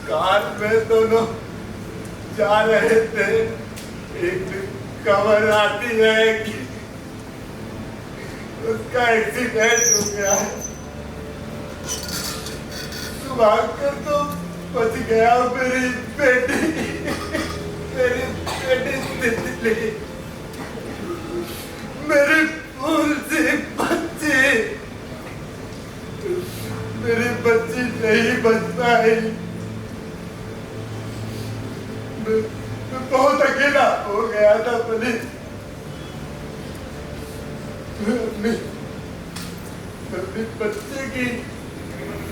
Car में दोनों जा रहे थे, एक खबर आती है कि उसका एक्सीडेंट हो गया है। सुभाकर तो बच गया, मेरी बेटी तितली, मेरी फूल सी बच्ची, मेरी बच्ची नहीं बच पाई। मैं बहुत अकेला हो गया था बलि। अपनी बच्चे की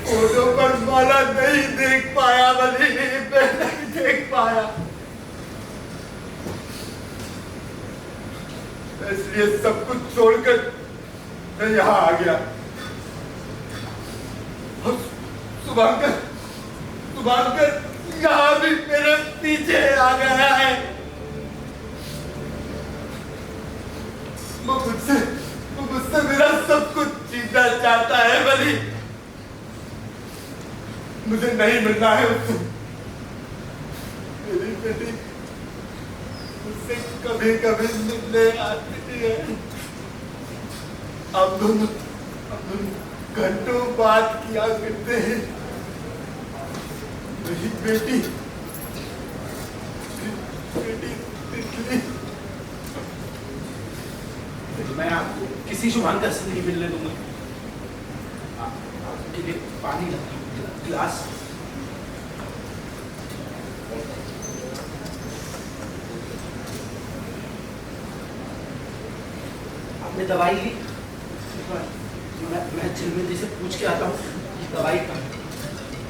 फोटो पर माला नहीं देख पाया बलि, मैं नहीं देख पाया। इसलिए सब कुछ छोड़कर मैं यहाँ आ गया। सुभाकर यहाँ भी मेरे पीछे आ गया है। वो मुझसे मेरा सब कुछ छीनना चाहता है बलि। मुझे नहीं मिलना है उससे। मेरी बेटी मुझसे कभी कभी मिलने आती है। हम दोनों घंटों बात किया करते हैं। मेरी बेटी तितली। मैं आपको किसी शुभांकर से नहीं मिलने दूंगा। आपके लिए पानी लाता हूँ, गिलास। आपने दवाई ली? मैं चिलमिल से पूछ के आता हूँ दवाई का।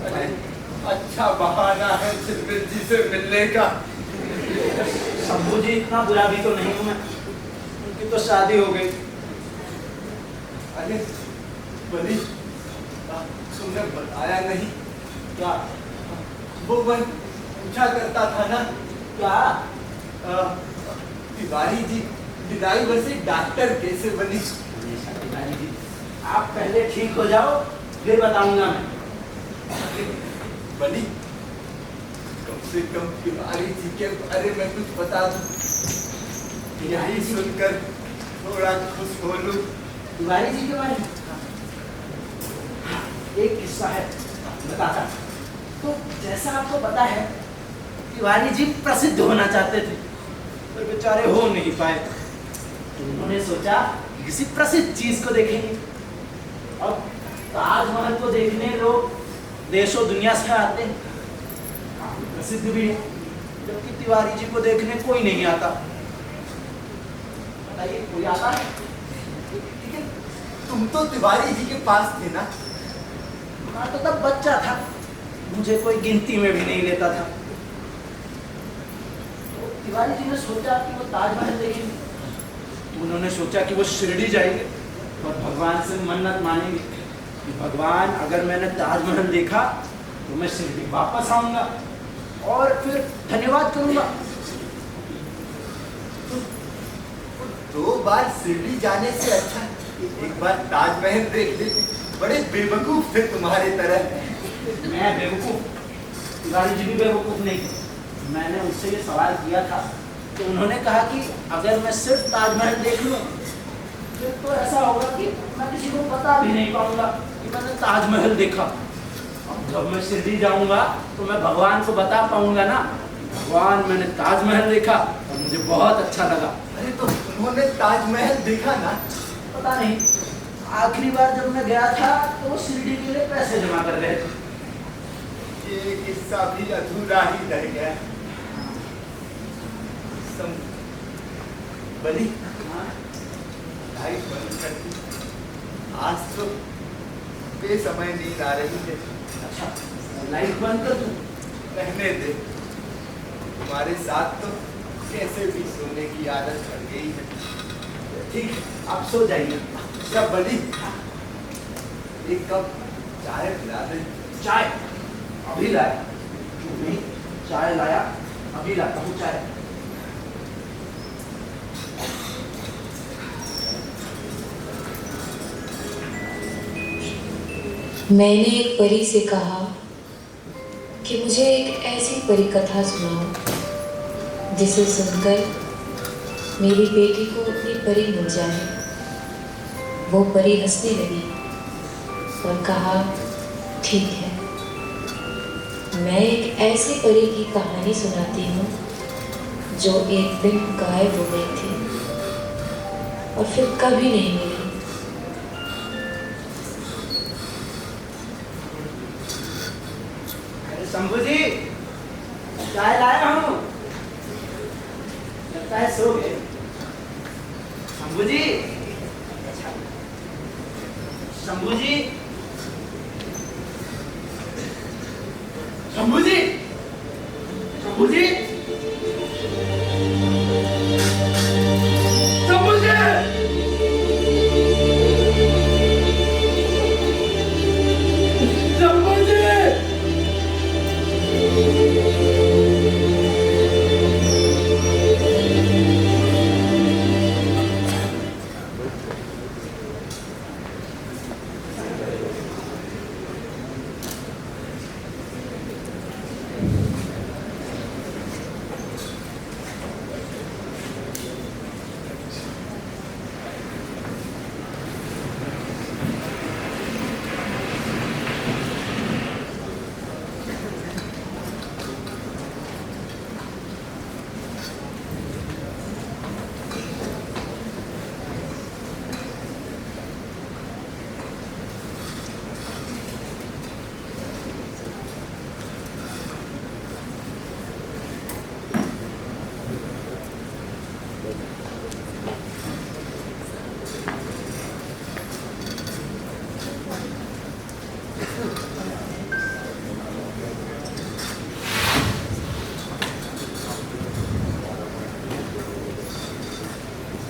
अरे अच्छा बहाना है चिलमिल जी से मिलने का। शंभू जी इतना बुरा भी तो नहीं हूँ मैं, उनकी तो शादी हो गई। अरे बलि, तुमने बताया नहीं क्या? वो मन पूछा करता था ना क्या तिवारी जी विदाई वर्षी डॉक्टर कैसे बनी? तिवारी जी आप पहले ठीक हो जाओ, फिर बताऊंगा मैं। बलि, कम से कम तिवारी जी के बारे में कुछ बता दो, यही सुनकर थोड़ा खुश हो लूं। तिवारी जी के बारे में एक किस्सा है, बताता। तो जैसा आपको पता है तिवारी जी प्रसिद्ध होना चाहते थे, पर बेचारे हो नहीं पाए। तो उन्होंने सोचा किसी प्रसिद्ध चीज को देखेंगे। अब ताजमहल को देखने लोग देशों दुनिया से आते हैं, काफी प्रसिद्ध भी है, जबकि तिवारी जी को देखने कोई नहीं आता। बताइए कोई आता है? ठीक है, तुम तो तिवारी जी के पास थे ना? हाँ, तो तब बच्चा था, मुझे कोई गिनती में भी नहीं लेता था। तो तिवारी जी ने सोचा कि वो ताजमहल देखेंगे। तो उन्होंने सोचा कि वो शिरडी जाएंगे और भगवान से मन्नत मानेंगे कि भगवान अगर मैंने ताजमहल देखा तो मैं शिरडी वापस आऊंगा और फिर धन्यवाद करूंगा। दो बार शिरडी जाने से अच्छा एक बार ताजमहल देख लेते। बड़े बेवकूफ थे तुम्हारे तरह। मैं बेवकूफ? तिवारी जी भी बेवकूफ नहीं थे। मैंने उनसे ये सवाल किया था तो उन्होंने कहा कि अगर मैं सिर्फ ताजमहल देख लूं फिर तो ऐसा होगा कि मैं किसी को बता भी नहीं पाऊंगा कि मैंने ताजमहल देखा। अब जब मैं शिरडी जाऊंगा तो मैं भगवान को बता पाऊंगा ना, भगवान मैंने ताजमहल देखा और मुझे बहुत अच्छा लगा। अरे तो उन्होंने ताजमहल देखा ना? पता नहीं, आखिरी बार जब मैं गया था तो वो शिरडी के लिए पैसे जमा कर रहे थे। ये किस्सा भी अधूरा ही रह गया। बलि, लाइट बंद कर दी। आज तो बेसमय नींद आ रही है। अच्छा, लाइट बंद कर दूं? रहने दे, तुम्हारे साथ तो कैसे भी सोने की आदत पड़ गई है। ठीक, आप सो जाइए। अच्छा बलि, एक कप चाय पिला दे। चाय अभी लाया? क्यों नहीं, चाय लाया, अभी लाता हूँ चाय। मैंने एक परी से कहा, कि मुझे एक ऐसी परी कथा सुनाओ जिसे सुनकर मेरी बेटी को अपनी परी मिल जाए। वो परी हंसने लगी और कहा, ठीक है, मैं एक ऐसी परी की कहानी सुनाती हूँ जो एक दिन गायब हो गई थी और फिर कभी नहीं मिली। शंभू जी, चाय लाया हूँ। लगता है सो गए। शंभू जी, शंभू जी, शंभू जी, शंभू जी, शंभू जी, शंभू जी।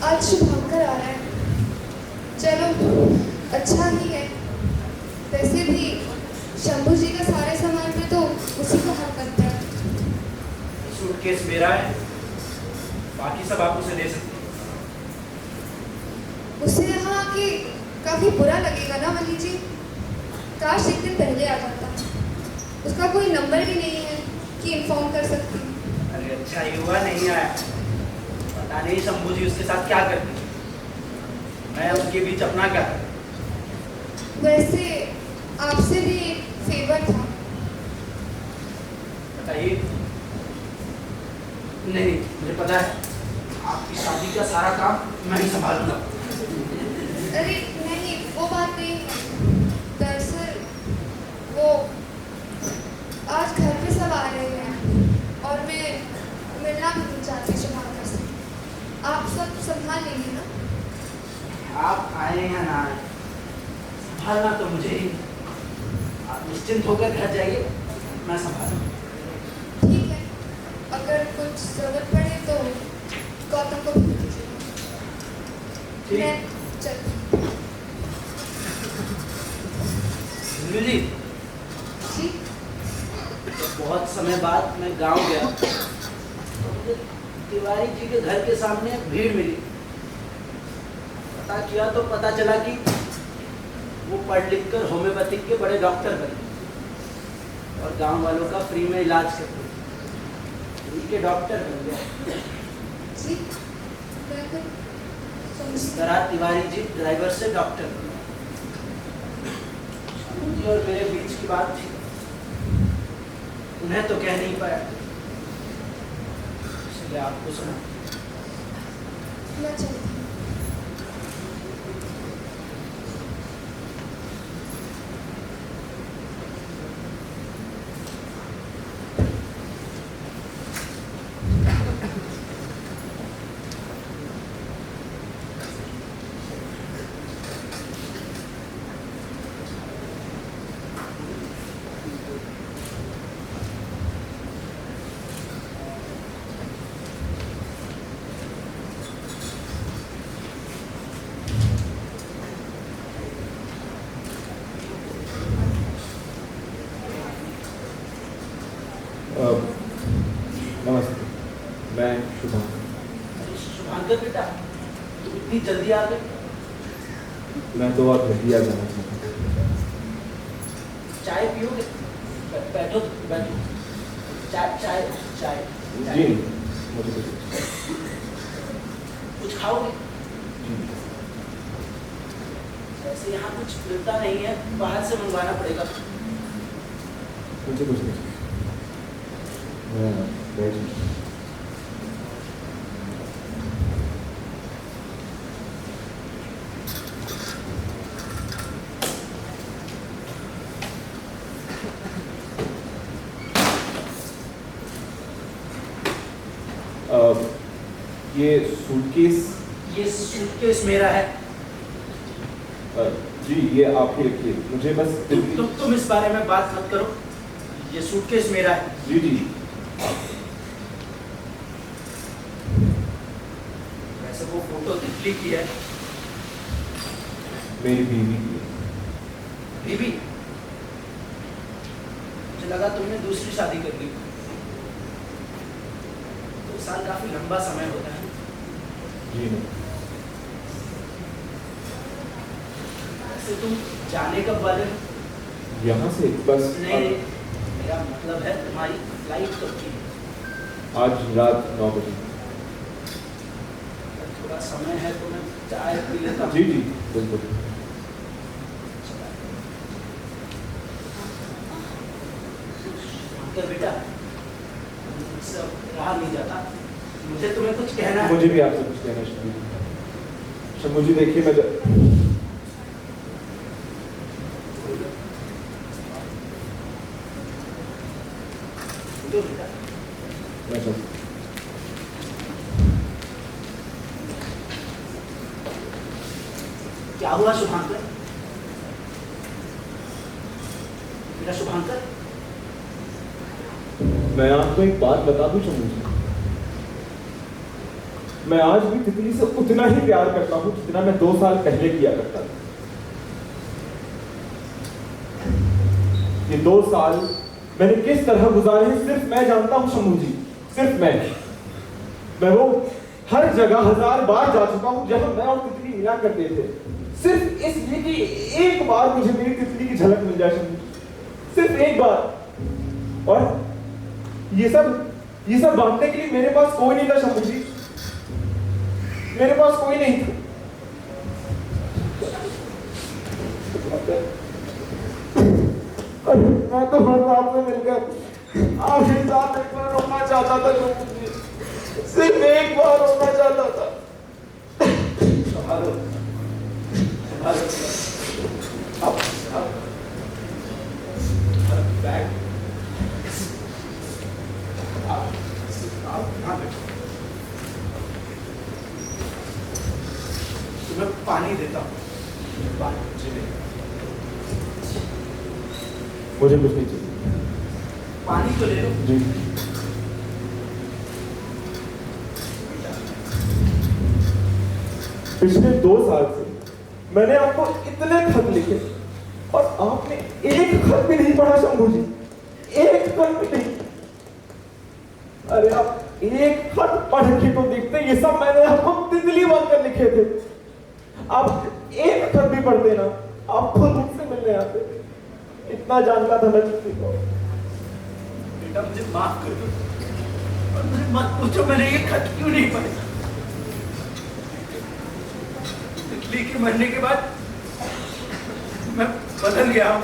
आज शुभंकर आ रहा है। चलो अच्छा ही है। वैसे भी शंभू जी का सारे सामान पे तो उसी का हक बनता है। सूटकेस मेरा है, बाकी सब आप उसे दे सकते हैं। उसे यहाँ आके काफी बुरा लगेगा ना वली जी। काश एक दिन पहले आ जाता। उसका कोई नंबर भी नहीं है कि इन्फॉर्म कर सकती। अरे अच्छा ही हुआ नहीं आया। पता नहीं शंभू जी उसके साथ क्या करती, मैं उनके बीच अपना क्या करूं। वैसे आपसे भी एक फेवर था। बताइए। नहीं, मुझे पता है आपकी शादी का सारा काम मैं ही संभालूंगा। अरे नहीं, वो बात नहीं है। दरअसल वो आज घर पे सब आ रहे हैं और मैं मिलना भी नहीं चाहती शुभंकर से। आप सब संभाल लेंगे ना? आप आए या ना आए, संभालना तो मुझे ही। आप निश्चिंत होकर घर जाइए, मैं संभालूंगा। ठीक है, अगर कुछ जरूरत पड़े तो गौतम को भेज दीजिएगा। मैं चलती हूँ। जी, जी, बहुत समय बाद मैं गांव गया तो मुझे तिवारी जी के घर के सामने भीड़ मिली। पता किया तो पता चला कि वो पढ़ लिख कर होम्योपैथिक के बड़े डॉक्टर बने और गांव वालों का फ्री में इलाज करते, उनके डॉक्टर बन गए। जी, बिल्कुल इस तरह तिवारी जी ड्राइवर से डॉक्टर बने। मुझे और मेरे बीच की बात थी, उन्हें तो कह नहीं पाया, इसलिए आपको सुना। मैं चलती हूँ। नमस्ते, मैं शुभंकर। शुभांकर बेटा, इतनी जल्दी आ गए? मैं तो और जल्दी आ जाना चाहता हूँ। चाय पियोगे? बैठो बैठो। चाय चाय चाय जी मुझे कुछ कुछ खाओगे? जी वैसे यहाँ कुछ मिलता नहीं है, बाहर से मंगवाना पड़ेगा। मुझे कुछ नहीं मैं बैठ ये सूटकेस ये सूटकेस मेरा है। जी ये आप ही रखिए, मुझे बस तुम इस बारे में बात मत करो, ये सूटकेस मेरा है। जी जी वैसे वो फोटो तितली की है। मेरी बीवी की है। बीबी? मुझे लगा तुमने दूसरी शादी कर ली। 2 साल काफी लंबा समय होता है। जी नहीं वैसे तुम जाने कब वाले हो? यहाँ से बस नहीं, मेरा मतलब है तुम्हारी फ्लाइट कब की है? आज रात 9 बजे। थोड़ा समय है तो मैं चाय पी लेता हूँ। जी जी बिल्कुल। अंकल बेटा, मुझसे अब रहा नहीं जाता, मुझे तुम्हें कुछ कहना है। मुझे भी आपसे कुछ कहना चाहिए। शम्भू जी देखिए मैं दो बेटा। मैं चल क्या हुआ शुभांकर? मेरा शुभांकर? मैं आपको एक बात बता दूं शम्भू जी, मैं आज भी तितली से उतना ही प्यार करता हूं जितना मैं 2 साल पहले किया करता था। ये 2 साल मैंने किस तरह गुजारे हैं सिर्फ मैं जानता हूं शम्भू जी, सिर्फ मैं वो हर जगह 1000 बार जा चुका हूं जहां मैं और तितली मिला करते थे, सिर्फ इसलिए कि एक बार मुझे मेरी तितली की झलक मिल जाए शम्भू जी, सिर्फ एक बार। और ये सब बांटने के लिए मेरे पास कोई नहीं था शम्भू जी, मेरे पास कोई नहीं था। मैं तो हर रात में मिलकर आखिरी साथ एक बार रोना चाहता था शम्भू जी, सिर्फ एक बार रोना चाहता था। संभालो, संभालो। बैग यहाँ बैठो। तुम्हें पानी देता हूँ, पानी मुझे दे। मुझे कुछ नहीं चाहिए। पानी तो ले लो। जी पिछले 2 साल से मैंने आपको इतने खत लिखे और आपने एक खत भी नहीं पढ़ा शम्भू जी, एक खत भी नहीं। अरे आप एक खत पढ़ के तो देखते, ये सब मैंने आपको तितली बनकर लिखे थे। आप एक खत भी पढ़ते ना, आप खुद मुझसे मिलने आते। इतना जानता था मैं तितली को। बेटा मुझे माफ कर दो और मुझे मत पूछो मैंने ये खत क्यों नहीं पढ़ा। तितली के मरने के बाद मैं बदल गया हूँ,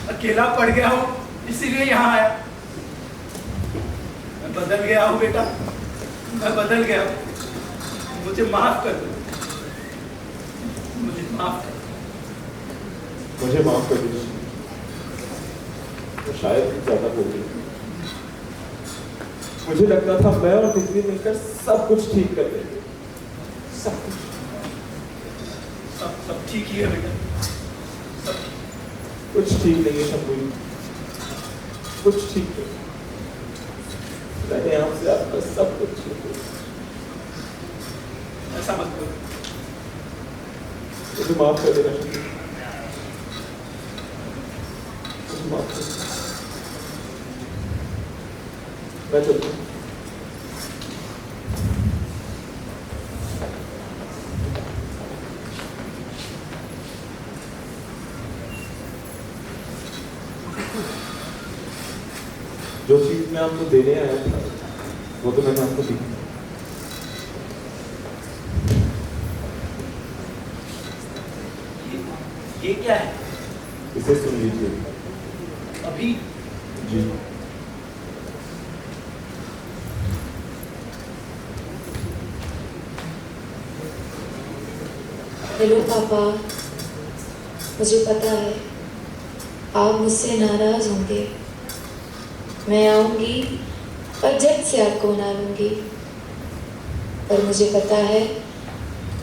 अकेला पड़ गया हूँ, इसीलिए यहाँ आया। मैं बदल गया हूँ बेटा, मैं बदल गया हूँ, मुझे माफ कर दो, मुझे माफ कर दो। मुझे माफ कर दीजिए, तो शायद ज्यादा बोल गई। मुझे लगता था मैं और तितली मिलकर सब कुछ ठीक कर देंगे, सब कुछ। सब ठीक ही है बेटा, सब ठीक। कुछ ठीक नहीं है शम्भू जी, कुछ ठीक नहीं। मैंने आपसे आपका सब कुछ ठीक है। ऐसा मत करो। मुझे माफ कर देना शम्भू जी, मुझे माफ कर देना। मैं चलता हूँ। जो चीज मैं आपको देने आया था वो तो मैंने आपको दी। ये क्या है? इसे सुन लीजिए। अभी जी। हेलो पापा, मुझे पता है आप मुझसे नाराज होंगे। मैं आऊंगी और झट से आपको मना लूंगी, पर मुझे पता है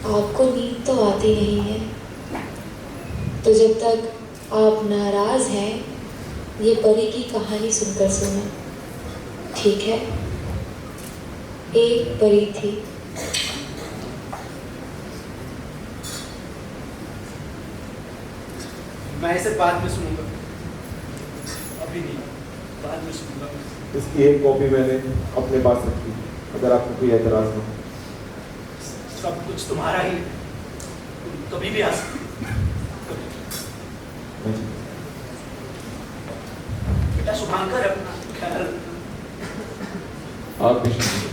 आपको नींद तो आती नहीं है। तो जब तक आप नाराज हैं, ये परी की कहानी सुनकर सुनो, ठीक है? एक परी थी। मैं इसे बाद में सुनूंगा, अभी नहीं, बाद में सुनूंगा। इसकी एक कॉपी मैंने अपने पास रखी, अगर आपको कोई एतराज ना हो। सब कुछ तुम्हारा ही, तुम कभी भी आ सकते हाँ जी। बेटा शुभांकर, अपना ख्याल रखना। आप भी शुक्रिया।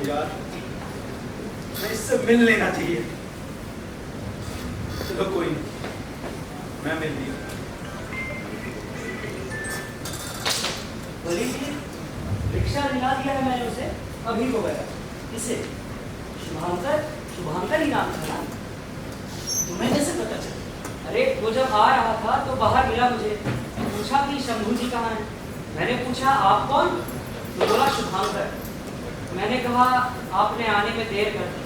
यार, मैं इससे मिल लेना चाहिए। चलो कोई नहीं, मैं मिल लिया। बोली रिक्शा दिला दिया है मैंने उसे, अभी हो गया। किसे? शुभांकर, शुभांकर ही नाम था ना? तुम्हें कैसे पता चला? अरे वो जब आ रहा था तो बाहर मिला मुझे, पूछा कि शंभू जी कहाँ हैं। मैंने पूछा आप कौन? तो बोला शुभांकर। मैंने कहा आपने आने में देर कर दी,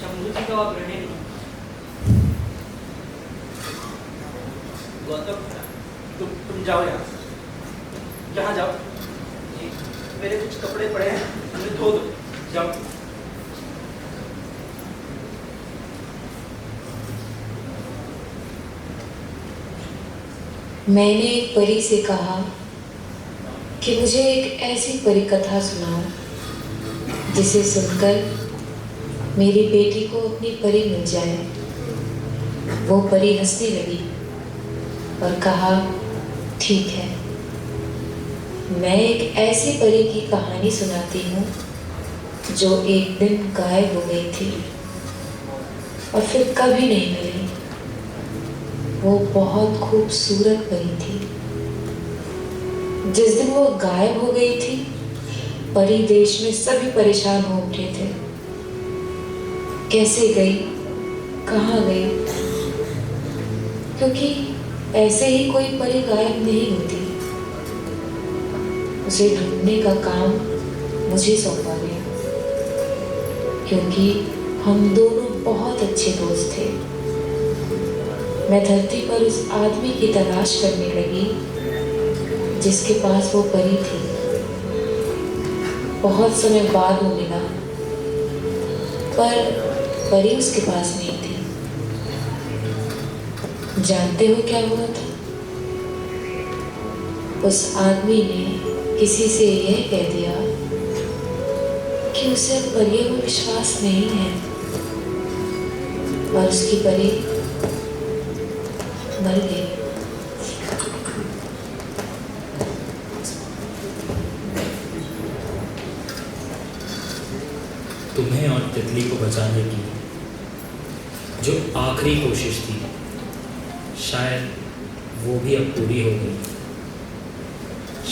शंभू जी तो अब रहे नहीं। गौतम, तुम जाओ यहाँ से, यहाँ जाओ। जी, मेरे कुछ कपड़े पड़े हैं, उन्हें धो दो, जाओ। मैंने एक परी से कहा कि मुझे एक ऐसी परी कथा सुनाओ जिसे सुनकर मेरी बेटी को अपनी परी मिल जाए। वो परी हंसने लगी और कहा, ठीक है, मैं एक ऐसी परी की कहानी सुनाती हूँ जो एक दिन गायब हो गई थी और फिर कभी नहीं मिली। वो बहुत खूबसूरत परी थी। जिस दिन वो गायब हो गई थी, परी देश में सभी परेशान हो उठे थे। कैसे गई, कहाँ गई? क्योंकि ऐसे ही कोई परी गायब नहीं होती। उसे ढूंढने का काम मुझे सौंपा गया, क्योंकि हम दोनों बहुत अच्छे दोस्त थे। मैं धरती पर उस आदमी की तलाश करने लगी जिसके पास वो परी थी। बहुत समय बाद वो मिला, पर परी उसके पास नहीं थी। जानते हो क्या हुआ था? उस आदमी ने किसी से यह कह दिया कि उसे अब परियों में विश्वास नहीं है और उसकी परी मर गई। तुम्हें और तितली को बचाने की जो आखिरी कोशिश थी, शायद वो भी अब पूरी हो गई।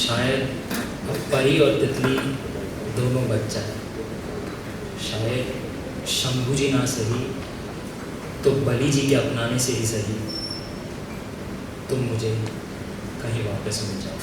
शायद अब परी और तितली दोनों बच जाए। शायद शंभू जी ना सही तो बलि जी के अपनाने से ही सही तुम मुझे कहीं वापस मिल जाओ।